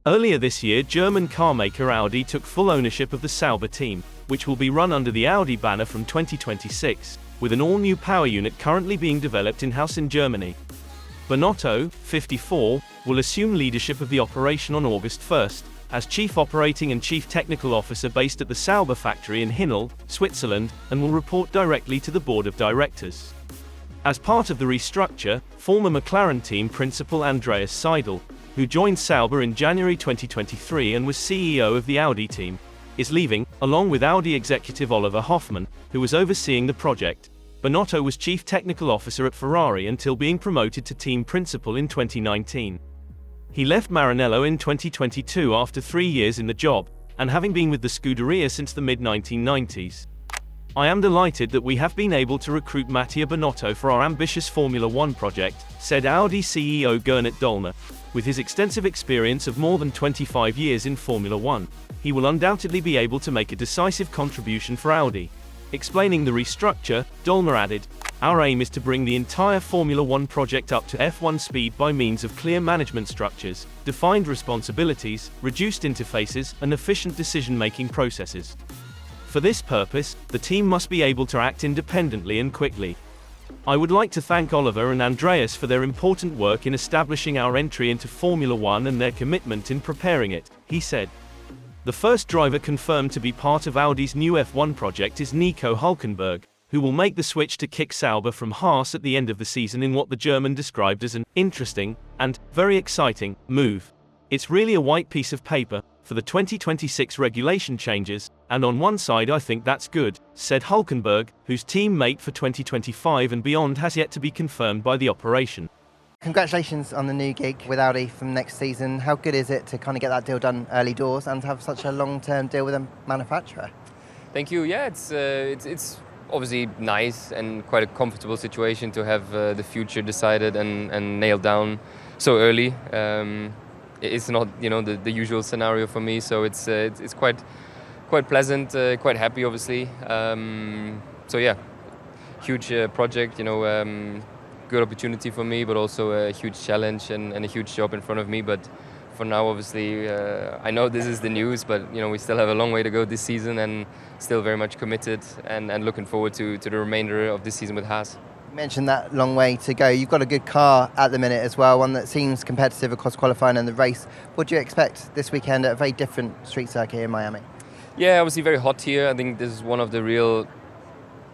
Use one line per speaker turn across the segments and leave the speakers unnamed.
Earlier this year, German carmaker Audi took full ownership of the Sauber team, which will be run under the Audi banner from 2026, with an all-new power unit currently being developed in-house in Germany. Binotto, 54, will assume leadership of the operation on August 1st, as Chief Operating and Chief Technical Officer based at the Sauber factory in Hinel, Switzerland, and will report directly to the Board of Directors. As part of the restructure, former McLaren team principal Andreas Seidel, who joined Sauber in January 2023 and was CEO of the Audi team, is leaving, along with Audi executive Oliver Hoffmann, who was overseeing the project. Binotto was Chief Technical Officer at Ferrari until being promoted to team principal in 2019. He left Maranello in 2022 after 3 years in the job, and having been with the Scuderia since the mid-1990s. "I am delighted that we have been able to recruit Mattia Binotto for our ambitious Formula One project," said Audi CEO Gernot Dollner. With his extensive experience of more than 25 years in Formula One, he will undoubtedly be able to make a decisive contribution for Audi. Explaining the restructure, Dollner added, "Our aim is to bring the entire Formula One project up to F1 speed by means of clear management structures, defined responsibilities, reduced interfaces, and efficient decision-making processes. For this purpose, the team must be able to act independently and quickly. I would like to thank Oliver and Andreas for their important work in establishing our entry into Formula One and their commitment in preparing it," he said. The first driver confirmed to be part of Audi's new F1 project is Nico Hülkenberg, who will make the switch to kick Sauber from Haas at the end of the season in what the German described as an interesting and very exciting move. "It's really a white piece of paper for the 2026 regulation changes, and on one side I think that's good," said Hülkenberg, whose teammate for 2025 and beyond has yet to be confirmed by the operation.
Congratulations on the new gig with Audi from next season. How good is it to kind of get that deal done early doors and have such a long-term deal with a manufacturer?
Thank you. Yeah, it's obviously nice and quite a comfortable situation to have the future decided and nailed down so early. It's not, the usual scenario for me, so it's quite pleasant, quite happy, obviously. So yeah, huge project, good opportunity for me, but also a huge challenge and a huge job in front of me. But for now, obviously, I know this is the news, but we still have a long way to go this season, and still very much committed and looking forward to the remainder of this season with Haas.
You mentioned that long way to go. You've got a good car at the minute as well, one that seems competitive across qualifying and the race. What do you expect this weekend at a very different street circuit in Miami?
Yeah, obviously very hot here. I think this is one of the real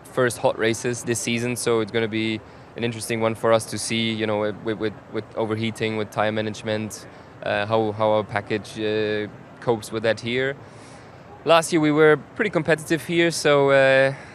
first hot races this season, so it's going to be an interesting one for us to see, with overheating, with tire management, how our package copes with that here. Last year we were pretty competitive here, so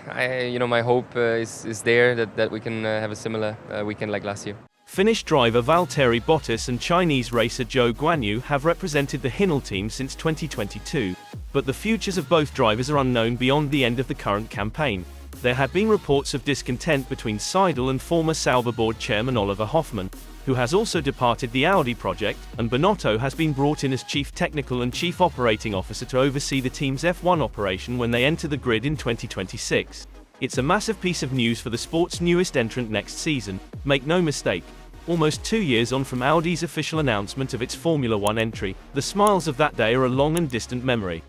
my hope is there that we can have a similar weekend like last year.
Finnish driver Valtteri Bottas and Chinese racer Zhou Guanyu have represented the Hinel team since 2022, but the futures of both drivers are unknown beyond the end of the current campaign. There have been reports of discontent between Seidel and former Sauber board chairman Oliver Hoffmann, who has also departed the Audi project, and Binotto has been brought in as Chief Technical and Chief Operating Officer to oversee the team's F1 operation when they enter the grid in 2026. It's a massive piece of news for the sport's newest entrant next season, make no mistake. Almost 2 years on from Audi's official announcement of its Formula One entry, the smiles of that day are a long and distant memory.